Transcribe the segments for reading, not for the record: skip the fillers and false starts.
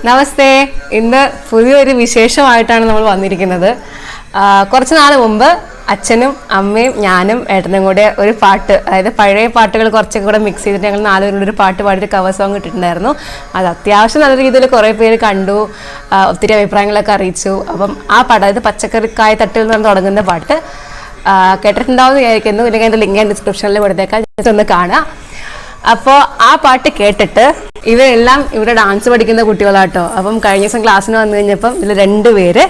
നമസ്തേ. ഇന്ന് പുതിയൊരു വിശേഷമായിട്ടാണ് നമ്മൾ വന്നിരിക്കുന്നത്. കുറച്ച് നാൾ മുമ്പ് അച്ഛനും അമ്മയും ഞാനും ഏട്ടനും കൂടെ ഒരു പാട്ട്, അതായത് പഴയ പാട്ടുകൾ കുറച്ചൊക്കെ കൂടെ മിക്സ് ചെയ്തിട്ട് ഞങ്ങൾ 4 പേരുടെ ഒരു പാട്ട് പാടിയിട്ട് കവർ സോങ് ഇട്ടിട്ടുണ്ടായിരുന്നു. അത് അത്യാവശ്യം നല്ല രീതിയിൽ കുറേ പേര് കണ്ടു, ഒത്തിരി അഭിപ്രായങ്ങളൊക്കെ അറിയിച്ചു. അപ്പം ആ പാട്ട്, അതായത് പച്ചക്കറിക്കായ തട്ടിൽ നിന്ന് തുടങ്ങുന്ന പാട്ട് കേട്ടിട്ടുണ്ടാവും വിചാരിക്കുന്നു. ഇല്ലെങ്കിൽ അതിൻ്റെ ലിങ്ക് ഞാൻ ഡിസ്ക്രിപ്ഷനിൽ കൊടുത്തേക്കാം, ജസ്റ്റ് ഒന്ന് കാണാം. അപ്പോൾ ആ പാട്ട് കേട്ടിട്ട് ഇവരെല്ലാം ഇവിടെ ഡാൻസ് പഠിക്കുന്ന കുട്ടികളാട്ടോ. അപ്പം കഴിഞ്ഞ ദിവസം ക്ലാസ്സിന് വന്നു കഴിഞ്ഞപ്പം ഇതിൽ 2 പേര്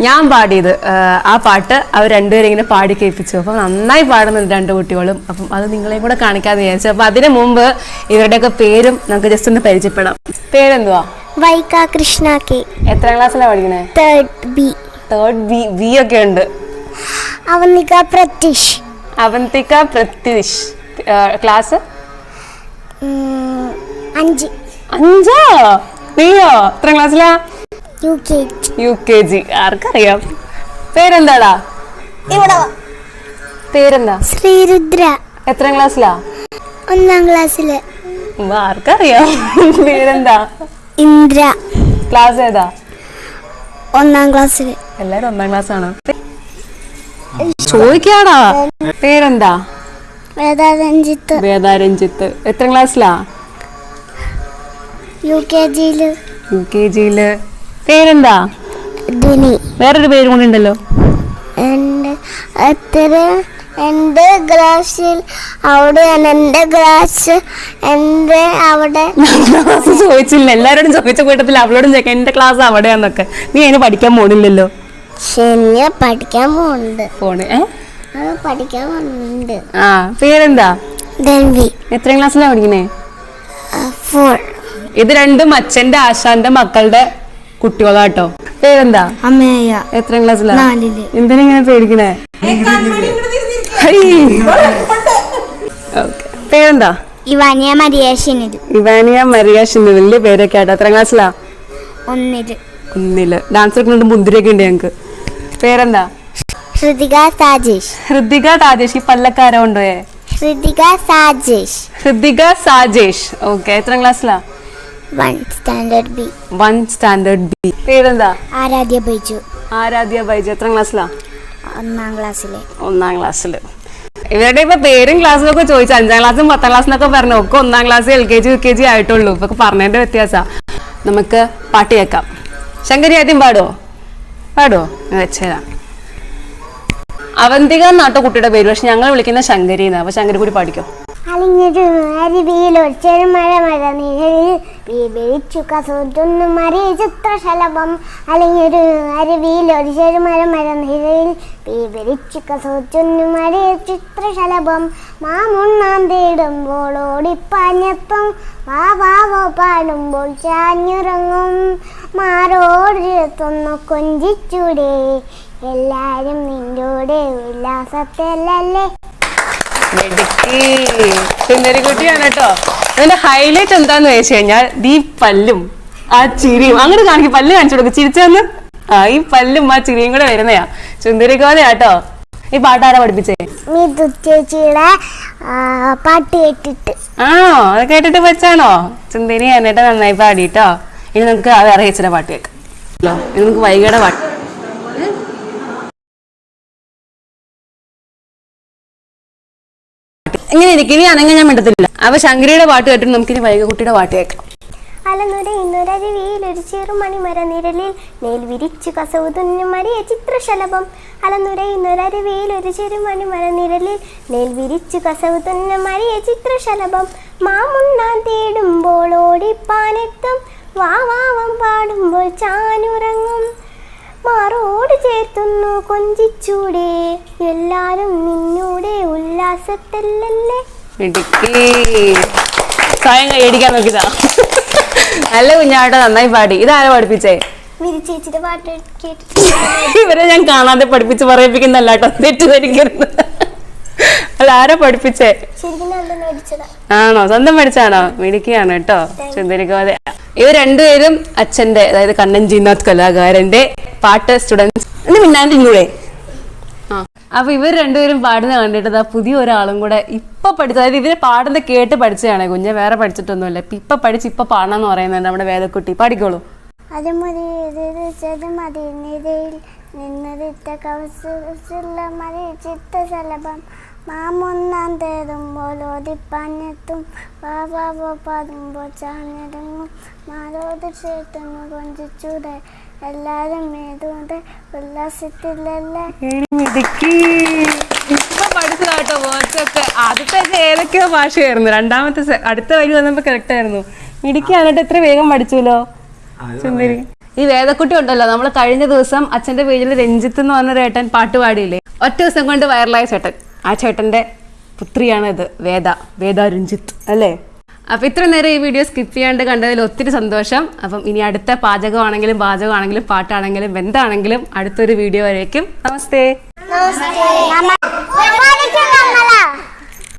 ഞാൻ പാടിയത് ആ പാട്ട് അവർ 2 പേരും ഇങ്ങനെ പാടി കേൾപ്പിച്ചു. അപ്പം നന്നായി പാടുന്നുണ്ട് 2 കുട്ടികളും. അപ്പം അത് നിങ്ങളെയും കൂടെ കാണിക്കാന്ന് വിചാരിച്ചു. അപ്പം അതിന് മുമ്പ് ഇവരുടെയൊക്കെ പേരും നമുക്ക് ജസ്റ്റ് ഒന്ന് പരിചയപ്പെടാം. പേരെന്തുവാ? വൈക കൃഷ്ണ കെ. എത്ര ക്ലാസ്സിലാണ് പഠിക്കണേ? തേർഡ് ബി ഒക്കെ ഉണ്ട്. അവന്തിക പ്രത്യഷ്. ക്ലാസ് 5. 5? നീയോ എത്ര ക്ലാസ്സിലാ? UKG. ആർക്കറിയാം? പേരെന്താടാ? പേരെന്താ? ശ്രീരുദ്ര. എത്ര ക്ലാസ്സിലാ? 1ാം ക്ലാസ്സില്. ആർക്കറിയാം? പേരെന്താ? ഇന്ദ്ര. ക്ലാസ് ഏതാ? 1ാം ക്ലാസ്സില്. എല്ലാരും 1ാം ക്ലാസ് ആണോ? ചോദിക്കാടാ. പേരെന്താ? വേദാരഞ്ജിത്ത്. എത്ര ക്ലാസ്സിലാ? UKG. പേരെന്താ? ധ്വനി. വേറൊരു പേരും കൂടി ഉണ്ടല്ലോ. എന്റെ ഗ്ലാസ്സിൽ അവിടെയാണ്. എന്റെ ഗ്ലാസ് അവിടെ ചോദിച്ചില്ല. എല്ലാരോടും ചോദിച്ച കൂട്ടത്തിൽ അവളോടും ചോദിക്കാം എന്റെ ക്ലാസ് അവിടെയാന്നൊക്കെ. നീ അതിന് പഠിക്കാൻ പോണില്ലല്ലോ. പഠിക്കാൻ പോകുന്നുണ്ട്. പഠിക്കാൻ പോകുന്നുണ്ട്. പേരെന്താ? ധൻവി. എത്ര ക്ലാസ്സിലാ പഠിക്കണേ? 4. ഇത് 2 അച്ഛന്റെ ആശാന്റെ മക്കളുടെ കുട്ടികളാട്ടോ. പേരെന്താ? അമ്മയ. എത്ര ക്ലാസ്സിലാ? 4. എന്തിനിങ്ങനെ പേടിക്കണേ? പേരെന്താ? ഇവാനിയ മരിയ ഷിനിലിന്റെ പേരൊക്കെ ആട്ടോ. എത്ര ക്ലാസ്സിലാ? 1. ഡാൻസ് ഒക്കെ മുന്തിരിയൊക്കെ ഉണ്ട് ഞങ്ങക്ക്. പേരെന്താ? ഹൃതിക താജേഷ്. ഈ പല്ലക്കാരോ ഉണ്ടോയെ? ഹൃതിക സാജേഷ്. ഓക്കെ. എത്ര ക്ലാസ്സിലാ? 1 സ്റ്റാൻഡേർഡ് ബി. പേരെന്താ? ആരാധ്യ ബൈജു. എത്ര ക്ലാസ്സിലാ? 1ാം ക്ലാസ്സില്. ഇവരുടെ ഇപ്പൊ പേരും ക്ലാസ്സിലൊക്കെ ചോദിച്ചു. 5ാം ക്ലാസ്സും 10ാം ക്ലാസ്സിലൊക്കെ പറഞ്ഞു. ഒക്കെ 1ാം ക്ലാസ് LKG UKG ആയിട്ടുള്ളൂ. ഇപ്പൊ പറഞ്ഞതിന്റെ വ്യത്യാസാ. നമുക്ക് പാട്ട് കേൾക്കാം. ശങ്കരി ആദ്യം പാടുവോ? വെച്ചേരാ. അവന്തിക എന്നാട്ടോ കുട്ടിയുടെ പേര്, പക്ഷെ ഞങ്ങൾ വിളിക്കുന്ന ശങ്കരി എന്നാ. അപ്പൊ ശങ്കരി കൂടി പാടിക്കോ. അലിഞ്ഞൊരു അരുവിയിലൊരു മഴ നിഴലിൽ കസൂറ്റുന്നു മറിയ ചിത്രശലഭം. അലിഞ്ഞൊരു അരുവിയിലൊരു മഴ നിഴലിൽ കസൂറ്റുന്നു മറിയ ചിത്രശലഭം. മാമുണ്ണാൻ തേടുമ്പോൾ ഓടിപ്പാഞ്ഞെത്തും, വാവാവോ പാടുമ്പോൾ ചാഞ്ഞുറങ്ങും. മാറോടിരുത്തൊന്നു കൊഞ്ചിച്ചൂടെ, എല്ലാരും നിന്നോടെ ഉല്ലാസത്തിലല്ലേ. കുട്ടിയാണ് കേട്ടോ. അതിന്റെ ഹൈലൈറ്റ് എന്താന്ന് വെച്ച് കഴിഞ്ഞാൽ ഈ പല്ലും ആ ചിരിയും അങ്ങോട്ട് കാണിക്കും. പല്ല് കാണിച്ചു കൊടുക്കും ചിരിച്ചെന്ന്. ഈ പല്ലും ആ ചിരിയും കൂടെ വരുന്നയാ ചുന്ദരിക്കോലയാട്ടോ. ഈ പാട്ടാരാ പഠിപ്പിച്ചേ? മിതു ചേച്ചിയുടെ പാട്ട് കേട്ടിട്ട്. അത് കേട്ടിട്ട് വെച്ചാണോ? ചുന്ദരി എന്നിട്ട് നന്നായി പാടിട്ടോ. ഇനി നമുക്ക് വേറെ ചേച്ചിയുടെ പാട്ട് കേൾക്കാം. ഇനി നമുക്ക് വൈകിയുടെ പാട്ട്. ഇങ്ങനെ ഇരിക്കും. ഇനി അനങ്ങ ഞാൻ മിണ്ടത്തില്ല. അപ്പൊ ശങ്കരിയുടെ പാട്ട് കേട്ടിട്ട് നമുക്കിനി വൈകുട്ടിയുടെ പാട്ട് കേൾക്കാം. അലനുരയിന്നൊരരുവിയിൽ ഒരു ചെറുമണിമര നിഴലിൽ മേൽ വിരിച്ചു കസവുതുന്നു മറിയ ചിത്രശലഭം. അലനുരയിന്നൊരരുവിയിൽ ഒരു ചെറുമണിമര നിഴലിൽ മേൽ വിരിച്ചു കസവുതുന്നു മറിയ ചിത്രശലഭം. മാമുണ്ണാൻ തേടുമ്പോൾ ഓടിപ്പാനെത്തും, വാവാവം പാടുമ്പോൾ ചാനുറങ്ങും. മാറോട് ചേർത്തുന്നു കൊഞ്ചിച്ചൂടെ, എല്ലാരും നിന്നൂടെ ഉല്ലാസത്തിലല്ലേ. സ്വയം കൈയടിക്കാൻ നോക്കിയതാ. നല്ല കുഞ്ഞാട്ടോ, നന്നായി പാടി. ഇതാരാ പഠിപ്പിച്ചേ? ചേച്ചിയുടെ പാട്ട് കേട്ടിട്ട്. ഇവരെ ഞാൻ കാണാതെ പഠിപ്പിച്ച് പറയിപ്പിക്കുന്നല്ല കേട്ടോ, തെറ്റിദ്ധരിക്കരുത്. അല്ല, ആരാ പഠിപ്പിച്ചേ? ആണോ? സ്വന്തം പഠിച്ചാണോ? മിടുക്കിയാണ് കേട്ടോ. ചുന്ദരിക്കോതെ. ഇവർ 2 പേരും അച്ഛന്റെ, അതായത് കണ്ണൻ ജിനാഥ് കലാകാരന്റെ പാട്ട് സ്റ്റുഡൻസ്. മിന്നാണ്ടിലൂടെ അപ്പൊ ഇവർ രണ്ടുപേരും പാടുന്ന കണ്ടിട്ട് പുതിയ ഒരാളും കൂടെ ഇപ്പൊ പഠിച്ചു, അതായത് ഇവര് പാടുന്ന കേട്ട് പഠിച്ചതാണ്. കുഞ്ഞെ വേറെ പഠിച്ചിട്ടൊന്നുമില്ല, ഇപ്പൊ പഠിച്ച് ഇപ്പൊ പാടണമെന്ന് പറയുന്നുണ്ട് നമ്മുടെ വേദക്കുട്ടി. പാടിക്കോളൂ. മാമൊന്നാം തേടുമ്പോൾ ഓതിപ്പാഞ്ഞെത്തും പാപാവോ പാടുമ്പോൾ ചാഞ്ഞിടങ്ങും മാലോട് ചേർത്തുന്നു കൊഞ്ചിച്ചൂടെ എല്ലാരും ഏതുകൊണ്ട് ഉല്ലാസത്തിലല്ലേ. ഇപ്പൊ പഠിച്ചതാട്ടോ വേർഡ്സൊക്കെ. ആദ്യത്തെ ഏതൊക്കെയോ ഭാഷയായിരുന്നു, രണ്ടാമത്തെ അടുത്ത വരി വന്നപ്പോ കറക്റ്റ് ആയിരുന്നു. ഇടുക്കി എന്നിട്ട് എത്ര വേഗം പഠിച്ചല്ലോ സുന്ദരി. ഈ വേദക്കുട്ടി ഉണ്ടല്ലോ, നമ്മൾ കഴിഞ്ഞ ദിവസം അച്ഛന്റെ പേജിൽ രഞ്ജിത്ത് എന്ന് പറഞ്ഞൊരു ഏട്ടൻ പാട്ട് പാടിയില്ലേ, ഒറ്റ ദിവസം കൊണ്ട് വൈറലായ ചേട്ടൻ. ആ ചേട്ടന്റെ പുത്രിയാണ് ഇത്, വേദ രഞ്ജിത്ത് അല്ലേ. അപ്പൊ ഇത്ര നേരം ഈ വീഡിയോ സ്കിപ്പ് ചെയ്യാണ്ട് കണ്ടതിൽ ഒത്തിരി സന്തോഷം. അപ്പം ഇനി അടുത്ത പാചകമാണെങ്കിലും പാട്ടാണെങ്കിലും എന്താണെങ്കിലും അടുത്തൊരു വീഡിയോ വരേക്കും നമസ്തേ.